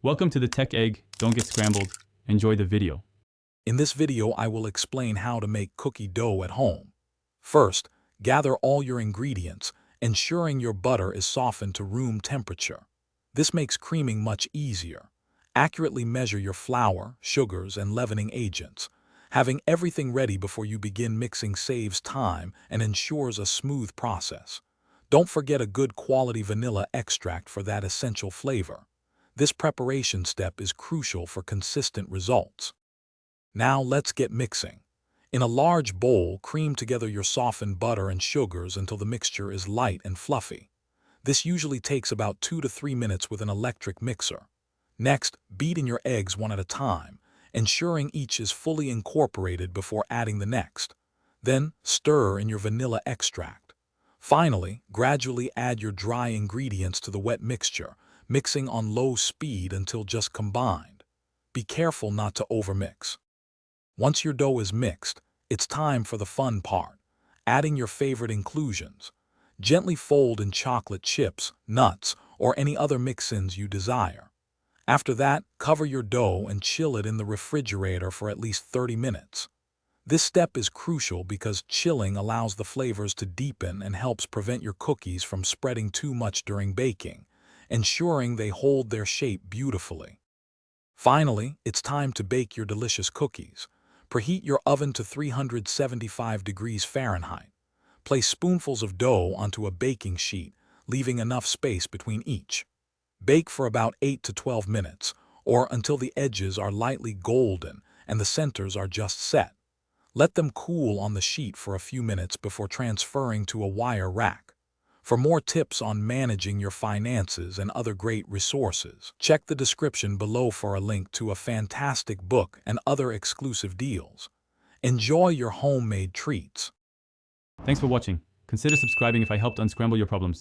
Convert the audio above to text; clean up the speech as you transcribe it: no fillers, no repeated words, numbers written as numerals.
Welcome to the Tech Egg. Don't get scrambled. Enjoy the video. In this video, I will explain how to make cookie dough at home. First, gather all your ingredients, ensuring your butter is softened to room temperature. This makes creaming much easier. Accurately measure your flour, sugars, and leavening agents. Having everything ready before you begin mixing saves time and ensures a smooth process. Don't forget a good quality vanilla extract for that essential flavor. This preparation step is crucial for consistent results. Now let's get mixing. In a large bowl, cream together your softened butter and sugars until the mixture is light and fluffy. This usually takes about 2 to 3 minutes with an electric mixer. Next, beat in your eggs one at a time, ensuring each is fully incorporated before adding the next. Then, stir in your vanilla extract. Finally, gradually add your dry ingredients to the wet mixture, mixing on low speed until just combined. Be careful not to overmix. Once your dough is mixed, it's time for the fun part, adding your favorite inclusions. Gently fold in chocolate chips, nuts, or any other mix-ins you desire. After that, cover your dough and chill it in the refrigerator for at least 30 minutes. This step is crucial because chilling allows the flavors to deepen and helps prevent your cookies from spreading too much during baking, ensuring they hold their shape beautifully. Finally, it's time to bake your delicious cookies. Preheat your oven to 375 degrees Fahrenheit. Place spoonfuls of dough onto a baking sheet, leaving enough space between each. Bake for about 8 to 12 minutes, or until the edges are lightly golden and the centers are just set. Let them cool on the sheet for a few minutes before transferring to a wire rack. For more tips on managing your finances and other great resources, check the description below for a link to a fantastic book and other exclusive deals. Enjoy your homemade treats. Thanks for watching. Consider subscribing if I helped unscramble your problems.